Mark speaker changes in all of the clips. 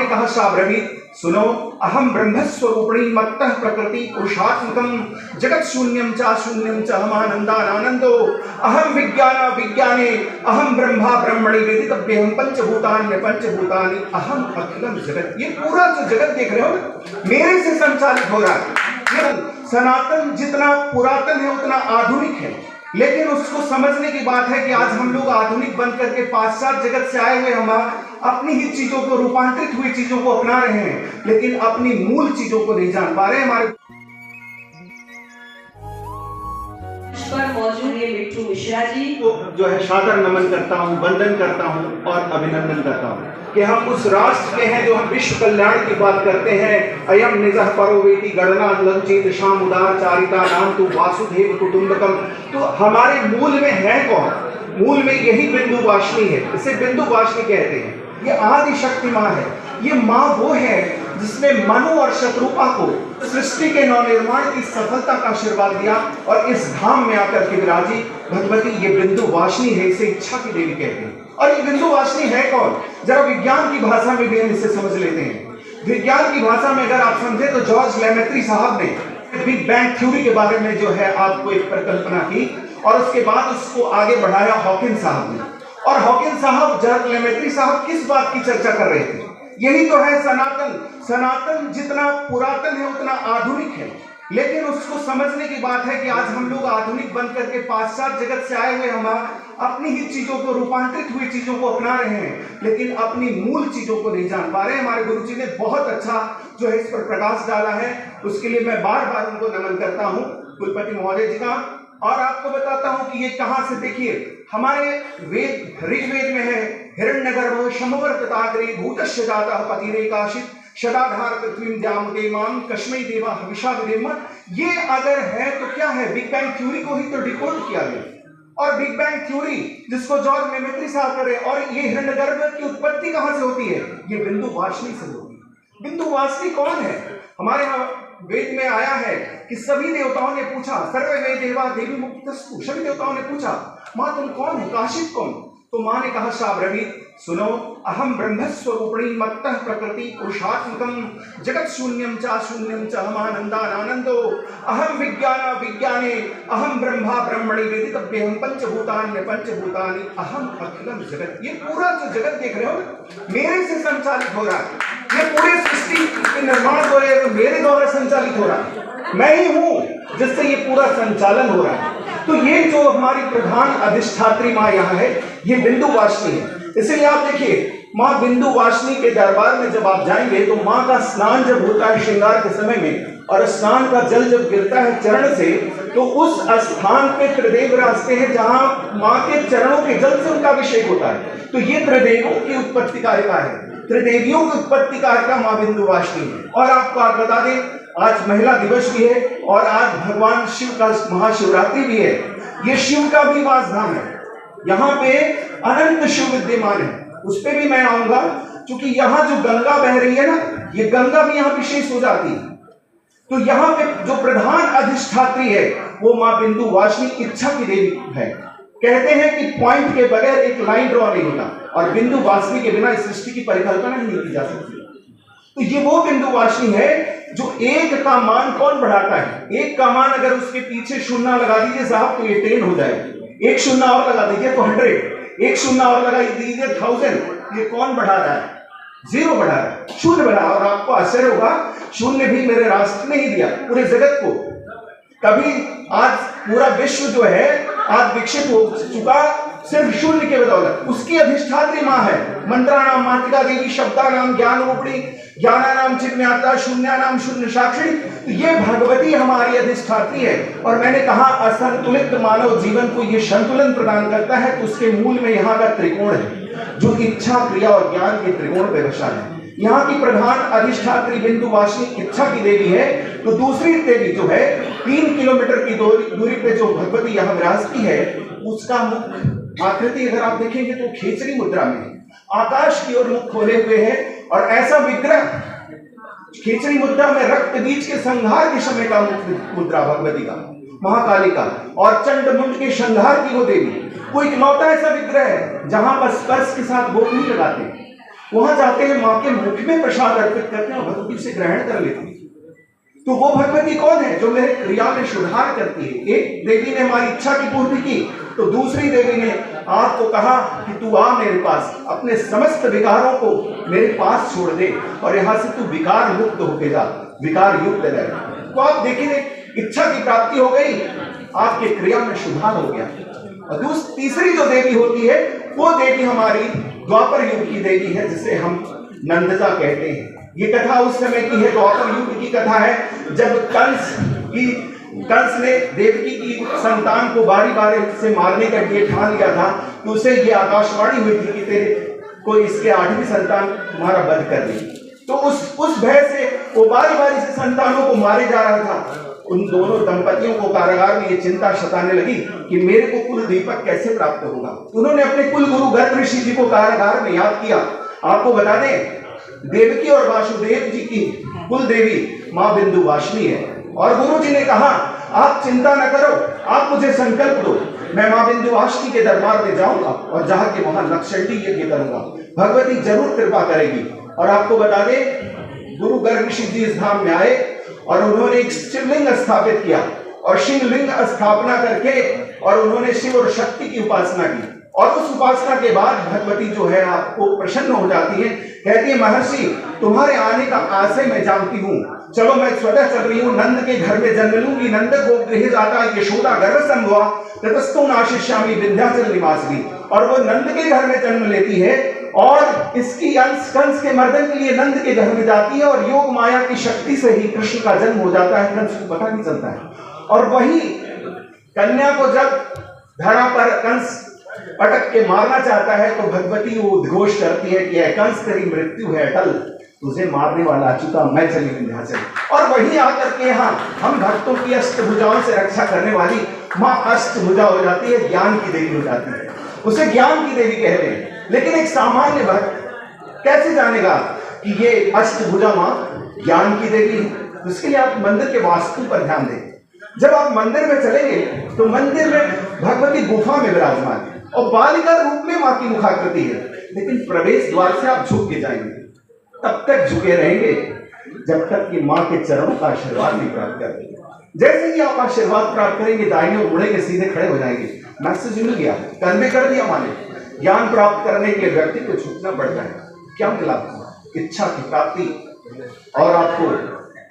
Speaker 1: कहा साब्रवीत, सुनो, अहम ब्रह्मस्वरूपिणी मत्तः प्रकृति पुरुषात्मकम जगत शून्यम च अहमानंदानंदो अहम विज्ञान विज्ञाने अहम ब्रह्मा ब्रह्मणि वेदितव्यहम पंचभूतानि अहम अखिलम जगत। ये पूरा जो जगत देख रहे हो मेरे से संचालित हो रहा है। सनातन जितना पुरातन है उतना आधुनिक है, लेकिन उसको समझने की बात है कि आज हम लोग आधुनिक बन करके पाश्चात्य जगत से आए हुए हम अपनी ही चीजों को, रूपांतरित हुई चीजों को अपना रहे हैं, लेकिन अपनी मूल चीजों को नहीं जान पा रहे। हमारे
Speaker 2: मौजूद है मिट्टू मिश्रा जी
Speaker 1: को जो है सादर नमन करता हूँ, वंदन करता हूँ और अभिनंदन करता हूँ कि हम उस राष्ट्र के हैं जो हम विश्व कल्याण की बात करते हैं। अयम निजः परोवेति गणना लज्जित शाम उदार चारिता नाम तु वासुदेव कुटुंबकम। तो हमारे मूल में है कौन? मूल में यही बिंदु वाशिनी है, इसे बिंदु वाशिनी कहते हैं। ये आदि शक्ति माँ है। ये माँ वो है जिसने मनु और शत्रुपा को सृष्टि के नवनिर्माण की सफलता का आशीर्वाद दिया और इस धाम में आकर के विराजी भगवती ये बिंदु वाशिनी है, इसे इच्छा की देवी कहते हैं। और ये बिंदु वाशिनी है कौन? जरा विज्ञान की भाषा में भी हम इसे समझ लेते हैं। विज्ञान की भाषा में अगर आप समझे तो जॉर्ज लेमेत्री साहब ने बिग बैंग थ्योरी के बारे में जो है आपको एक परिकल्पना की और उसके बाद उसको आगे बढ़ाया हॉकिंस साहब ने। और हॉकिंस साहब, जॉर्ज लेमेत्री साहब किस बात की चर्चा कर रहे थे? यही तो है सनातन। सनातन जितना पुरातन है उतना आधुनिक है, लेकिन उसको समझने की बात है कि आज हम लोग आधुनिक बन करके पाश्चात्य जगत से आए हुए हम अपनी ही चीजों को, रूपांतरित हुई चीजों को अपना रहे हैं, लेकिन अपनी मूल चीजों को नहीं जान पा रहे। हमारे गुरुजी ने बहुत अच्छा जो है इस पर प्रकाश डाला है, उसके लिए मैं बार बार उनको नमन करता हूँ, कुलपति महोदय जी का। और आपको बताता हूं कि ये कहां से, देखिए हमारे वेद, ऋग्वेद में है हिरण्यगर्भ शंभुवर पिताग्रे भूतस्य जातः पतिरेकाशित शदाधार पृथ्वी द्यामुते माम कश्मई देवा हविषा विदेम। ये अगर है तो क्या है? बिग बैंग थ्योरी को ही तो डिकोड किया गया। और बिग बैंग थ्योरी जिसको जॉर्ज लेमेत्री साहब कर रहे हैं, और ये हिरण्यगर्भ की उत्पत्ति कहां से होती है? ये बिंदु वाशिनी से होती है। बिंदु वाशिनी कौन है? हमारे वेद में आया है कि सभी देवताओं ने पूछा, सर्वे वे देवा देवी मुक्तस्तु, सभी देवताओं ने पूछा माँ तुम कौन हो, काशित कौन? तो माँ ने कहा साब्रवीत, सुनो, अहम ब्रह्मस्वरूपिणी मत्तः प्रकृति पुरुषात्मकम जगत शून्यम च अहमानंदानंदो अहम विज्ञान विज्ञाने अहम ब्रह्मा ब्रह्मणि वेदितव्यहम पंचभूतानि अहम अखिलम जगत। ये पूरा जो जगत देख रहे हो मेरे से संचालित हो रहा है। ये पूरे सृष्टि के निर्माण हो रहे हैं, मेरे द्वारा संचालित हो रहा है। मैं ही हूं जिससे ये पूरा संचालन हो रहा है। तो ये जो हमारी प्रधान अधिष्ठात्री माँ यहाँ है, ये बिंदु वाशिनी है। इसलिए आप देखिए माँ बिंदु वाशिनी के दरबार में जब आप जाएंगे तो माँ का स्नान जब होता है श्रृंगार के समय में, और स्नान का जल जब गिरता है चरण से, तो उस स्थान पे त्रिदेव रास्ते हैं जहाँ माँ के चरणों के जल से उनका अभिषेक होता है। तो ये त्रिदेवों की उत्पत्ति कारिका है, त्रिदेवियों की उत्पत्ति कारिका माँ बिंदु वाशिनी है। और आपको आप बता दें आज महिला दिवस भी है और आज भगवान शिव का महाशिवरात्रि भी है। ये शिव का भी वासधाम है, यहाँ पे अनंत शिव विद्यमान है, उस पर भी मैं आऊंगा, क्योंकि यहाँ जो गंगा बह रही है ना, ये गंगा भी यहाँ विशेष हो जाती है। तो यहाँ पे जो प्रधान अधिष्ठात्री है वो माँ बिंदु वाशिनी इच्छा की देवी है। कहते हैं कि पॉइंट के बगैर एक लाइन ड्रॉ नहीं होता, और बिंदु वाशिनी के बिना इस सृष्टि की परिकल्पना ही नहीं की जा सकती। तो ये वो बिंदु वाशिनी है जो एक का मान कौन बढ़ाता है? एक का मान अगर उसके पीछे शून्य लगा दीजिए साहब तो ये 10 हो जाएगा। एक शून्य और लगा दीजिए तो 100, एक शून्य और लगा दीजिए 1000। ये कौन बढ़ा रहा है? 0 बढ़ा रहा है, शून्य बढ़ा। और आपको आश्चर्य होगा, शून्य भी मेरे राष्ट्र ने ही दिया पूरे जगत को। कभी आज पूरा विश्व जो है आज विकसित हो चुका सिर्फ शून्य के बदौलत। उसकी अधिष्ठात्री माँ है। मंत्राणाम मातृका देवी, शब्दानाम ज्ञान रूपिणी, ज्ञानानाम चिन्मयात्रा, शून्यानाम शून्य साक्षी। तो ये भगवती हमारी अधिष्ठात्री है। और मैंने कहा असंतुलित मानव जीवन को ये संतुलन प्रदान करता है, तो उसके मूल में यहाँ का त्रिकोण है जो इच्छा, क्रिया और ज्ञान के त्रिकोण पर बसा है। यहाँ की प्रधान अधिष्ठात्री बिंदु वाशिनी इच्छा की देवी है। तो दूसरी देवी जो है 3 किलोमीटर की दूरी पे जो भगवती यहाँ विराजती है, उसका मुख आकृति अगर आप देखेंगे तो खेचरी मुद्रा में आकाश की ओर मुख खोले हुए है। और ऐसा विग्रह खेचरी मुद्रा में रक्त बीज के संहार के समय का मुद्रा भगवती का, महाकाली का, और चंड मुंड के संहार की वो देवी। वो इकलौता ऐसा विग्रह है जहां पर स्पर्श के साथ गोप नहीं लगाते। वहां जाते हैं, माँ के मुख में प्रसाद अर्पित करते हैं और भगवती उसे ग्रहण कर लेती है। तो वो भगवती कौन है जो मेरे क्रिया में सुधार करती है? एक देवी ने हमारी इच्छा की पूर्ति की, तो दूसरी देवी ने आपको कहा कि तू आ मेरे पास, अपने समस्त विकारों को मेरे पास छोड़ दे और यहां से तू विकार मुक्त होके जा, विकार युक्त रहे। तो आप देखिए, इच्छा की प्राप्ति हो गई, आपके क्रिया में सुधार हो गया। और तीसरी जो देवी होती है वो देवी हमारी द्वापर युग की देवी है, जिसे हम नंदजा कहते हैं। ये कथा उस समय की है, द्वापर युग की कथा है, जब कंस ने देवकी की संतान को बारी बारी से मारने का ये ठान लिया था, तो उसे ये आकाशवाणी हुई थी कि तेरे को इसके 8वीं संतान तुम्हारा वध कर दी। तो उस भय से वो बारी बारी से संतानों को मारे जा रहा था। उन दोनों दंपतियों को कारागार में ये चिंता सताने लगी कि मेरे को कुल दीपक कैसे प्राप्त होगा। उन्होंने अपने कुल गुरु गर्ग ऋषि जी को कारागार में याद किया। आपको बता दें, देवकी और वासुदेव जी की कुल देवी माँ बिंदुवासिनी है। और गुरु जी ने कहा, आप चिंता न करो, आप मुझे संकल्प दो, मैं माँ बिंदुवासिनी के दरबार में जाऊंगा और जहाँ के वहां लक्षणी यज्ञ करूंगा, भगवती जरूर कृपा करेगी। और आपको बता दें, गुरु गर्ग ऋषि जी इस धाम में आए और उन्होंने एक शिवलिंग स्थापित किया और शिवलिंग स्थापना करके और उन्होंने शिव और शक्ति की उपासना की। और उस उपासना के बाद भगवती जो है आपको प्रसन्न हो जाती है, कहती है, महर्षि तुम्हारे आने का आशय मैं जानती हूँ, चलो मैं स्वतः चल रही हूँ, नंद के घर में जन्म लूंगी। नंद को गृह जाता यशोदा गर्भ संभवा ततस्तु नाशिष्यामि विंध्याचल निवासिनी। और वो नंद के घर में जन्म लेती है और इसकी अंश कंस के मर्दन के लिए नंद के घर में जाती है और योग माया की शक्ति से ही कृष्ण का जन्म हो जाता है, कंस को पता नहीं चलता है। और वही कन्या को जब धरा पर कंस पटक के मारना चाहता है तो भगवती वो उद्घोष करती है कि कंस तेरी मृत्यु है अटल, तुझे मारने वाला अच्युता मैं चली विंध्याचल। और वहीं आकर के यहाँ हम भक्तों की अष्टभुजाओं से रक्षा करने वाली माँ अष्टभुजा हो जाती है, ज्ञान की देवी हो जाती है, उसे ज्ञान की देवी कहते हैं। लेकिन एक सामान्य भक्त कैसे जानेगा कि ये अष्टभुजा माँ ज्ञान की देवी है? उसके लिए आप मंदिर के वास्तु पर ध्यान दें। जब आप मंदिर में चलेंगे तो मंदिर में भगवती गुफा में विराजमान है और बालिका रूप में माँ की मुखाकृति है, लेकिन प्रवेश द्वार से आप झुक के जाएंगे, तब तक झुके रहेंगे जब तक कि माँ के चरणों का आशीर्वाद नहीं प्राप्त करेंगे। जैसे ही आप आशीर्वाद प्राप्त करेंगे, दाहिने और मुड़ेंगे, सीधे खड़े हो जाएंगे। मैसेज मिल गया, कन्वे कर दिया माँ ने। ज्ञान प्राप्त करने के लिए व्यक्ति को झुकना पड़ता है। क्या मिला? इच्छा की प्राप्ति और आपको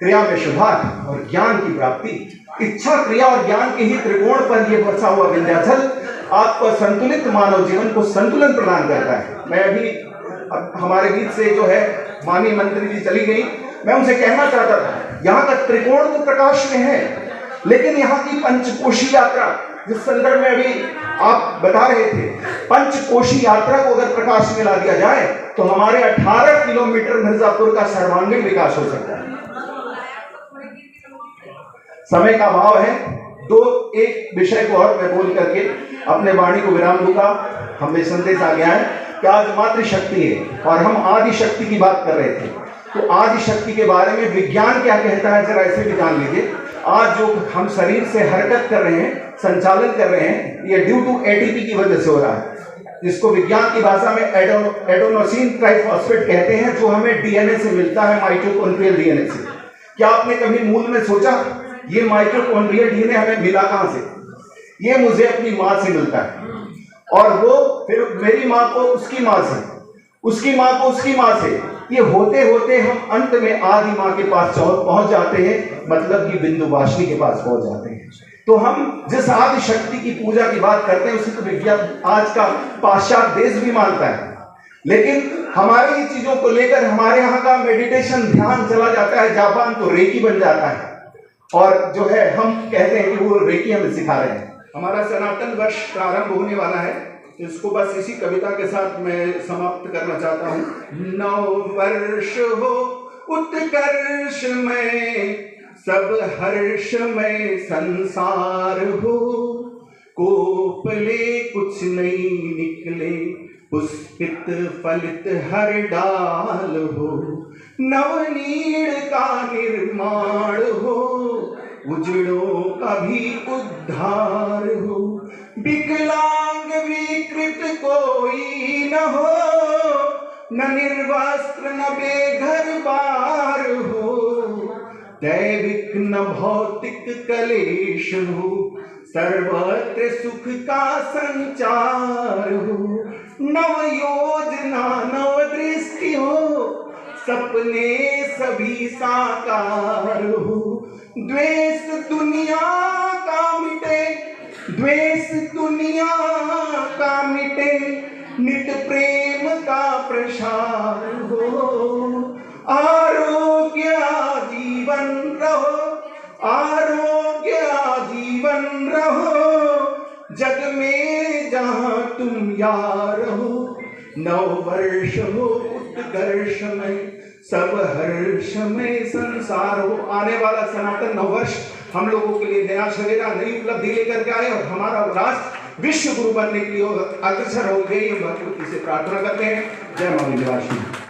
Speaker 1: क्रिया में सुधार और ज्ञान की प्राप्ति। इच्छा, क्रिया और ज्ञान के ही त्रिकोण पर यह बसा हुआ विंध्याचल आपको संतुलित मानव जीवन को संतुलन प्रदान करता है। मैं अभी हमारे बीच से जो है माननीय मंत्री जी चली गई, मैं उनसे कहना चाहता था, यहाँ का त्रिकोण तो प्रकाश में है, लेकिन यहाँ की पंचकोशी यात्रा जिस संदर्भ में अभी आप बता रहे थे, पंचकोशी यात्रा को अगर प्रकाश में ला दिया जाए तो हमारे 18 किलोमीटर मिर्जापुर का सर्वांगीण विकास हो सकता है। समय का अभाव है, तो एक विषय को और मैं बोल करके अपने वाणी को विराम दूंगा। हमें संदेश आ गया है कि आज मातृशक्ति है और हम आदि शक्ति की बात कर रहे थे। तो आदि शक्ति के बारे में विज्ञान क्या कहता है जरा ऐसे भी जान लीजिए। आज जो हम शरीर से हरकत कर रहे हैं, संचालन कर रहे हैं, ये ड्यू टू एटीपी की वजह से हो रहा है, जिसको विज्ञान की भाषा में एडेनोसिन ट्राइफॉस्फेट कहते हैं, जो हमें डीएनए से मिलता है, माइटोकॉन्ड्रियल डीएनए से। क्या आपने कभी मूल में सोचा ये माइटोकॉन्ड्रियल डीएनए हमें मिला कहां से? ये मुझे अपनी माँ से मिलता है और वो फिर मेरी माँ को उसकी माँ से, उसकी माँ को उसकी माँ से, ये होते होते हम अंत में आदि माँ के पास पहुंच जाते हैं, मतलब कि बिंदुवासिनी के पास पहुंच जाते हैं। तो हम जिस आदि शक्ति की पूजा की बात करते हैं उसी को विज्ञान आज का पाश्चात्य देश भी मानता है, लेकिन हमारी चीजों को लेकर हमारे यहाँ का मेडिटेशन ध्यान चला जाता है, जापान तो रेकी बन जाता है और जो है हम कहते हैं कि वो रेकी हमें सिखा रहे हैं। हमारा सनातन वर्ष प्रारंभ होने वाला है, इसको बस इसी कविता के साथ मैं समाप्त करना चाहता हूँ। नव वर्ष हो उत्कर्ष में, सब हर्ष में संसार हो, कोपले कुछ नहीं निकले, पुष्पित फलित हर डाल हो, नवनीड़ का निर्माण हो, उजड़ों का भी उद्धार हो, विकलांग विकृत कोई न हो, न निर्वस्त्र न बेघर बार हो, दैविक न भौतिक कलेश हो, सर्वत्र सुख का संचार हो, नव योजना नव दृष्टि हो, सपने सभी साकार हो, द्वेष दुनिया का मिटे, द्वेष दुनिया का मिटे, नित प्रेम का प्रसार हो, आरोग्य जीवन रहो, आरोग्य जीवन रहो, जग में जहां तुम यार हो, नव वर्ष हो उत्कर्ष में, सब हर्ष में संसार हो। आने वाला सनातन नववर्ष हम लोगों के लिए नया सवेरा नई उपलब्धि लेकर के आए और हमारा राष्ट्र विश्व गुरु बनने के लिए अग्रसर हो गई, हम भगवती से प्रार्थना करते हैं। जय मां विंध्यवासिनी।